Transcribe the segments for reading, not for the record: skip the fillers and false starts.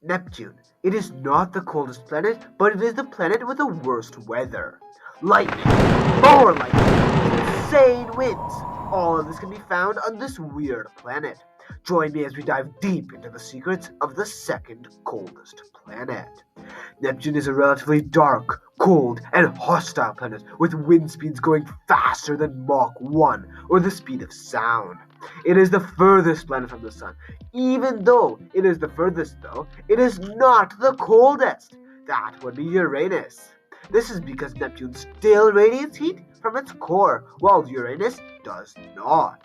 Neptune. It is not the coldest planet, but it is the planet with the worst weather. Lightning, more lightning, insane winds. All of this can be found on this weird planet. Join me as we dive deep into the secrets of the second coldest planet. Neptune is a relatively dark, cold, and hostile planet with wind speeds going faster than Mach 1, or the speed of sound. It is the furthest planet from the Sun. Even though it is the furthest, though, it is not the coldest. That would be Uranus. This is because Neptune still radiates heat from its core, while Uranus does not.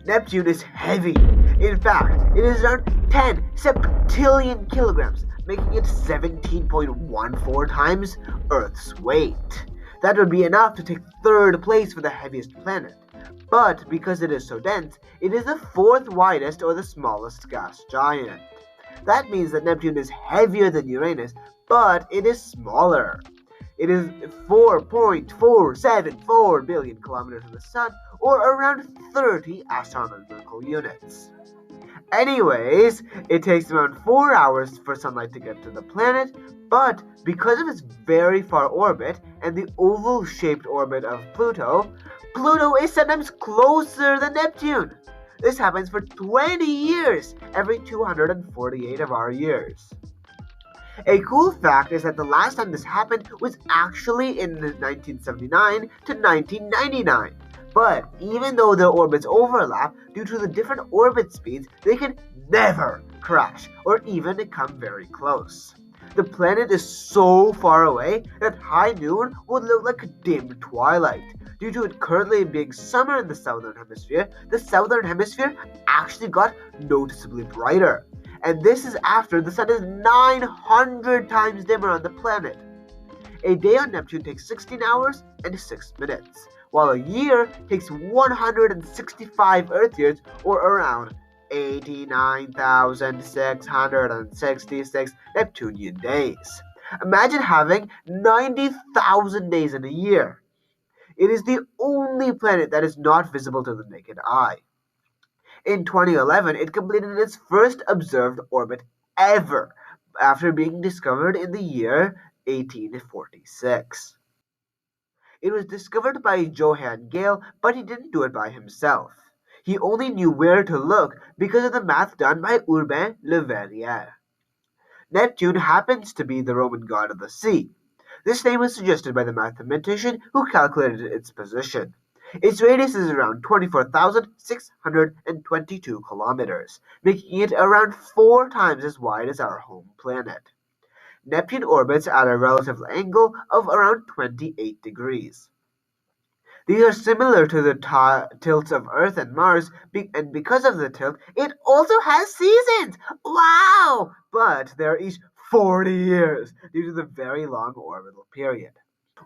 Neptune is heavy. In fact, it is around 10 septillion kilograms, making it 17.14 times Earth's weight. That would be enough to take third place for the heaviest planet. But because it is so dense, it is the fourth widest or the smallest gas giant. That means that Neptune is heavier than Uranus, but it is smaller. It is 4.474 billion kilometers from the Sun, or around 30 astronomical units. Anyways, it takes around 4 hours for sunlight to get to the planet, but because of its very far orbit and the oval-shaped orbit of Pluto, Pluto is sometimes closer than Neptune. This happens for 20 years, every 248 of our years. A cool fact is that the last time this happened was actually in 1979 to 1999. But even though their orbits overlap, due to the different orbit speeds, they can never crash or even come very close. The planet is so far away that high noon would look like dim twilight. Due to it currently being summer in the southern hemisphere, the southern hemisphere actually got noticeably brighter. And this is after the sun is 900 times dimmer on the planet. A day on Neptune takes 16 hours and 6 minutes, while a year takes 165 Earth years, or around 89,666 Neptunian days. Imagine having 90,000 days in a year. It is the only planet that is not visible to the naked eye. In 2011, it completed its first observed orbit ever, after being discovered in the year 1846. It was discovered by Johann Gale, but he didn't do it by himself. He only knew where to look because of the math done by Urbain Le Verrier. Neptune happens to be the Roman god of the sea. This name was suggested by the mathematician who calculated its position. Its radius is around 24,622 kilometers, making it around 4 times as wide as our home planet. Neptune orbits at a relative angle of around 28 degrees. These are similar to the tilts of Earth and Mars, and because of the tilt, it also has seasons! Wow! But they're each 40 years due to the very long orbital period.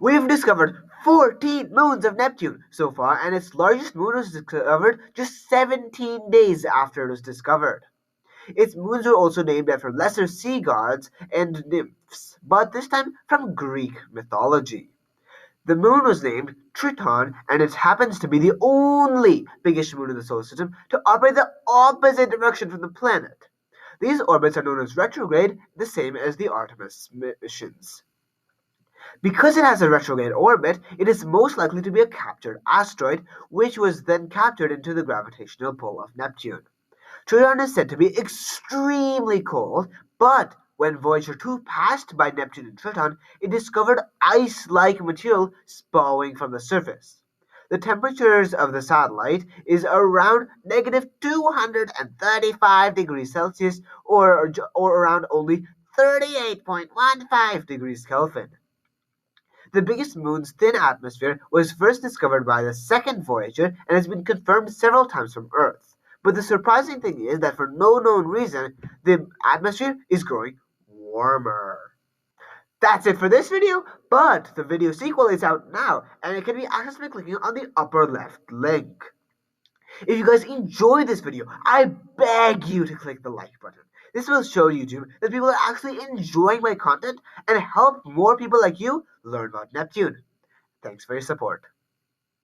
We've discovered 14 moons of Neptune so far, and its largest moon was discovered just 17 days after it was discovered. Its moons were also named after lesser sea gods and nymphs, but this time from Greek mythology. The moon was named Triton, and it happens to be the only biggish moon in the solar system to operate the opposite direction from the planet. These orbits are known as retrograde, the same as the Artemis missions. Because it has a retrograde orbit, it is most likely to be a captured asteroid, which was then captured into the gravitational pull of Neptune. Triton is said to be extremely cold, but when Voyager 2 passed by Neptune and Triton, it discovered ice-like material spewing from the surface. The temperatures of the satellite is around negative 235 degrees Celsius, or around only 38.15 degrees Kelvin. The biggest moon's thin atmosphere was first discovered by the second Voyager and has been confirmed several times from Earth. But the surprising thing is that for no known reason, the atmosphere is growing warmer. That's it for this video, but the video sequel is out now, and it can be accessed by clicking on the upper left link. If you guys enjoyed this video, I beg you to click the like button. This will show YouTube that people are actually enjoying my content and help more people like you learn about Neptune. Thanks for your support.